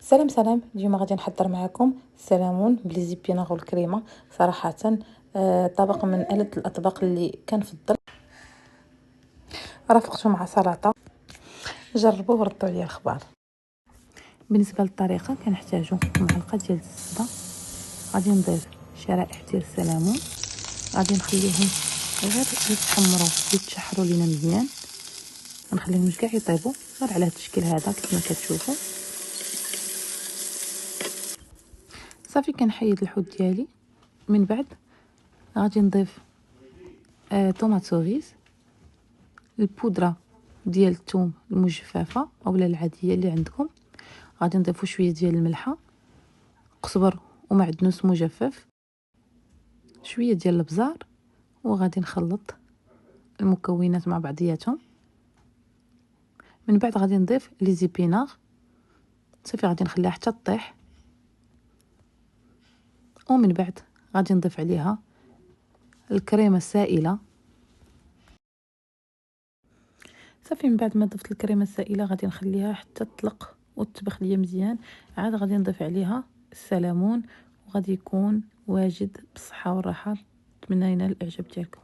سلام اليوم غادي نحضر معكم السلمون بلي زيبيناغ والكريمه. صراحه طبق من ألذ الاطباق اللي كنفضل، رافقته مع سلطه. جربوه وردوا عليا الخبر. بالنسبه للطريقه كنحتاجو معلقه ديال الزبده، غادي نضيف شرائح ديال السلمون، غادي نخليهم غير يتحمروا يتشحروا لينا مزيان، غنخليهم كاع يطيبوا غير على هذا الشكل هذا كما كتشوفوا. صافي كنحيد الحوت ديالي. من بعد غادي نضيف طوماط سوريس، البودره ديال الثوم المجففه اولا العاديه اللي عندكم، غادي نضيفوا شويه ديال الملحه، قزبر ومعدنوس مجفف، شويه ديال الابزار، وغادي نخلط المكونات مع بعضياتهم. من بعد غادي نضيف لي زيبيناغ، صافي غادي نخليها حتى تطيح، ومن بعد غادي نضيف عليها الكريمه السائله. صافي من بعد ما ضفت الكريمه السائله غادي نخليها حتى تطلق وتطبخ ليا مزيان. عاد غادي نضيف عليها السلمون، وغادي يكون واجد بالصحه والراحه. نتمنى ينال الاعجاب ديالكم.